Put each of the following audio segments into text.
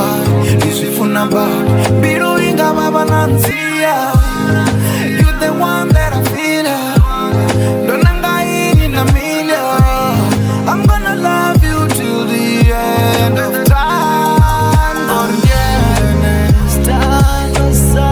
badi, ndizvifuna badi. Mbilu inga vhavha na ntsia. You the one that I feel. Don't ngae in a million. I'm gonna love you till the end of time. Ndiene Sthandwa.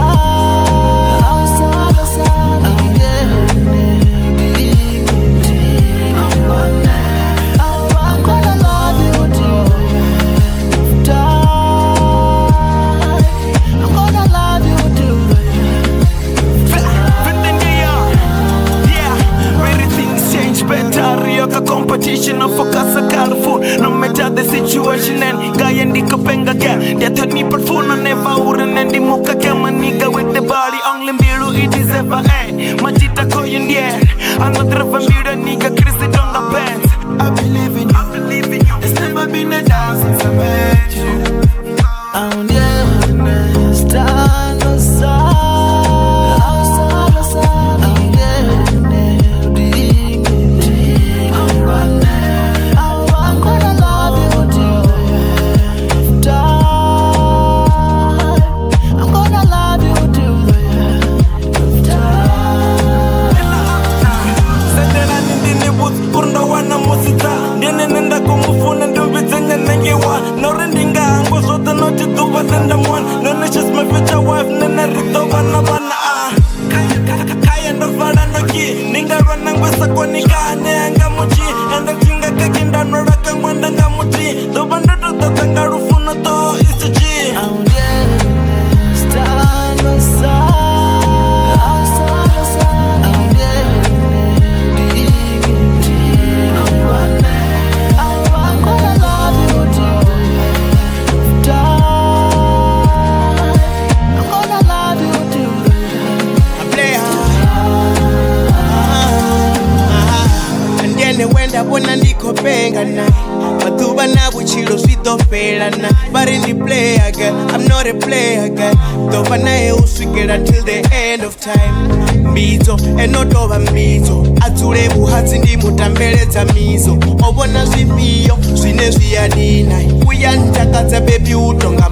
Competition of focus a colorful. No matter the situation and ngae ndikhou penga Ndia thonifha funa never uren and mukhakhele nigger with the body only Mbilu it is ever Majita khoyu Ndia another of a Mbilu nigga Kruizer on the pants. I believe in you. It's never been a doubt since I met you. Ndiene Sthandwa. Bona ndikhou penga nae maḓuvha na vhutshilo zwi ḓo fhela na vhari ndi player girl, I'm not a player girl. Ḓo vha nae u swikela till the end of time. Mbidzo eno tovha mbidzo a dzule vhuhadzi ndi mutambeledza mizo. O vhona zwifhio zwine zwi ya dina uya ntakadza baby utonga